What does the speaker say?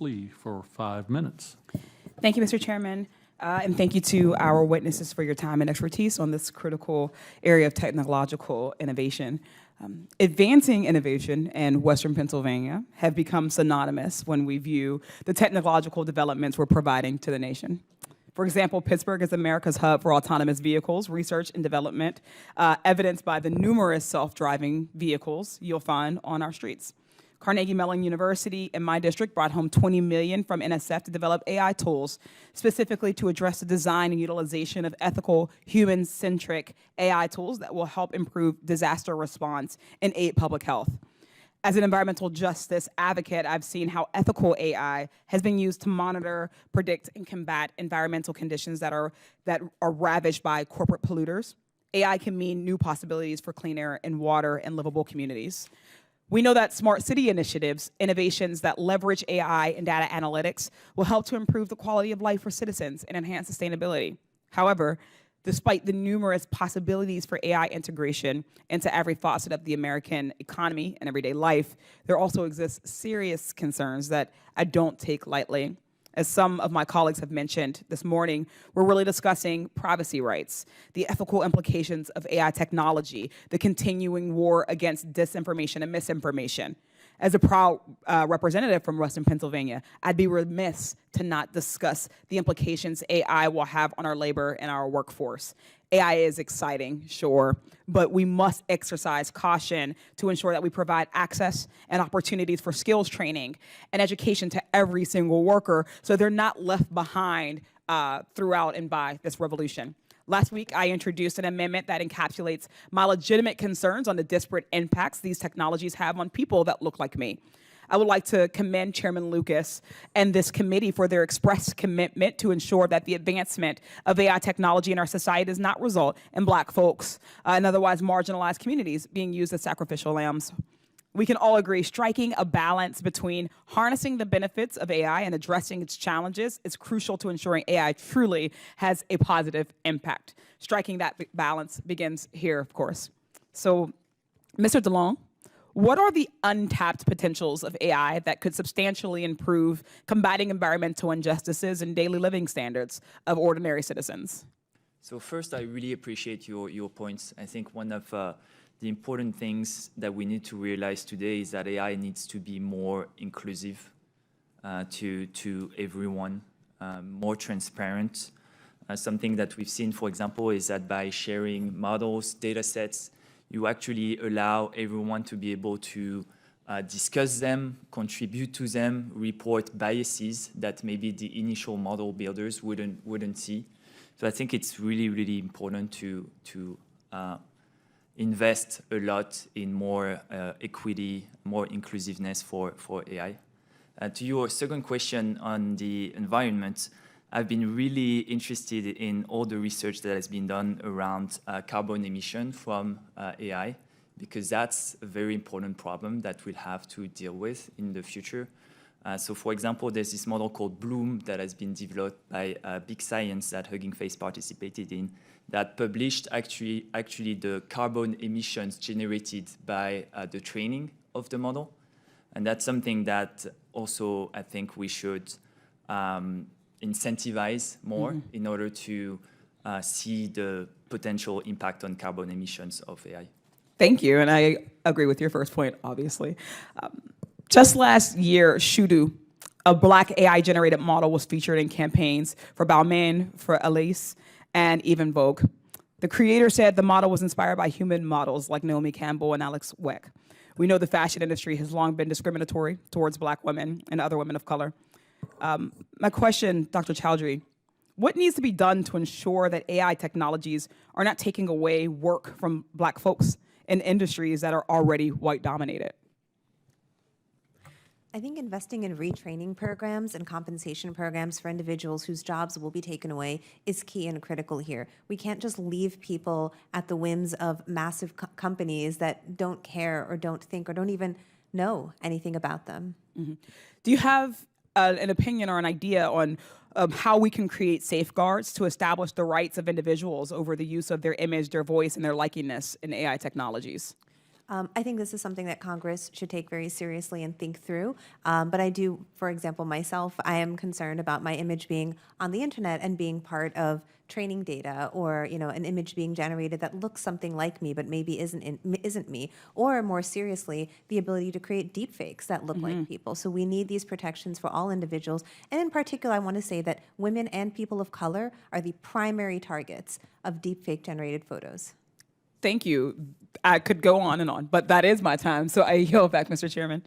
Lee for 5 minutes. Thank you, Mr. Chairman, and thank you to our witnesses for your time and expertise on this critical area of technological innovation. Advancing innovation in Western Pennsylvania have become synonymous when we view the technological developments we're providing to the nation. For example, Pittsburgh is America's hub for autonomous vehicles, research and development, evidenced by the numerous self-driving vehicles you'll find on our streets. Carnegie Mellon University in my district brought home $20 million from NSF to develop AI tools, specifically to address the design and utilization of ethical, human-centric AI tools that will help improve disaster response and aid public health. As an environmental justice advocate, I've seen how ethical AI has been used to monitor, predict, and combat environmental conditions that are ravaged by corporate polluters. AI can mean new possibilities for clean air and water and livable communities. We know that smart city initiatives, innovations that leverage AI and data analytics, will help to improve the quality of life for citizens and enhance sustainability. However, despite the numerous possibilities for AI integration into every facet of the American economy and everyday life, there also exists serious concerns that I don't take lightly. As some of my colleagues have mentioned this morning, we're really discussing privacy rights, the ethical implications of AI technology, the continuing war against disinformation and misinformation. As a proud representative from Western Pennsylvania, I'd be remiss to not discuss the implications AI will have on our labor and our workforce. AI is exciting, sure, but we must exercise caution to ensure that we provide access and opportunities for skills training and education to every single worker so they're not left behind throughout and by this revolution. Last week, I introduced an amendment that encapsulates my legitimate concerns on the disparate impacts these technologies have on people that look like me. I would like to commend Chairman Lucas and this committee for their express commitment to ensure that the advancement of AI technology in our society does not result in Black folks and otherwise marginalized communities being used as sacrificial lambs. We can all agree striking a balance between harnessing the benefits of AI and addressing its challenges is crucial to ensuring AI truly has a positive impact. Striking that balance begins here, of course. So, Mr. DeLong, what are the untapped potentials of AI that could substantially improve combating environmental injustices and daily living standards of ordinary citizens? So first, I really appreciate your points. I think one of the important things that we need to realize today is that AI needs to be more inclusive to everyone, more transparent. Something that we've seen, for example, is that by sharing models, data sets, you actually allow everyone to be able to discuss them, contribute to them, report biases that maybe the initial model builders wouldn't see. So I think it's really, really important to invest a lot in more equity, more inclusiveness for AI. To your second question on the environment, I've been really interested in all the research that has been done around carbon emission from AI, because that's a very important problem that we'll have to deal with in the future. So for example, there's this model called Bloom that has been developed by Big Science that Hugging Face participated in, that published actually the carbon emissions generated by the training of the model. And that's something that also I think we should incentivize more in order to see the potential impact on carbon emissions of AI. Thank you, and I agree with your first point, obviously. Just last year, Shudu, a Black AI-generated model, was featured in campaigns for Balmain, for Elise, and even Vogue. The creator said the model was inspired by human models like Naomi Campbell and Alex Weck. We know the fashion industry has long been discriminatory towards Black women and other women of color. My question, Dr. Chowdhury, what needs to be done to ensure that AI technologies are not taking away work from Black folks in industries that are already white-dominated? I think investing in retraining programs and compensation programs for individuals whose jobs will be taken away is key and critical here. We can't just leave people at the whims of massive companies that don't care or don't think or don't even know anything about them. Do you have an opinion or an idea on how we can create safeguards to establish the rights of individuals over the use of their image, their voice, and their likeness in AI technologies? I think this is something that Congress should take very seriously and think through. But I do, for example, myself, I am concerned about my image being on the internet and being part of training data, or an image being generated that looks something like me but maybe isn't me, or more seriously, the ability to create deepfakes that look like people. So we need these protections for all individuals, and in particular, I want to say that women and people of color are the primary targets of deepfake generated photos. Thank you. I could go on and on, but that is my time, so I yield back, Mr. Chairman.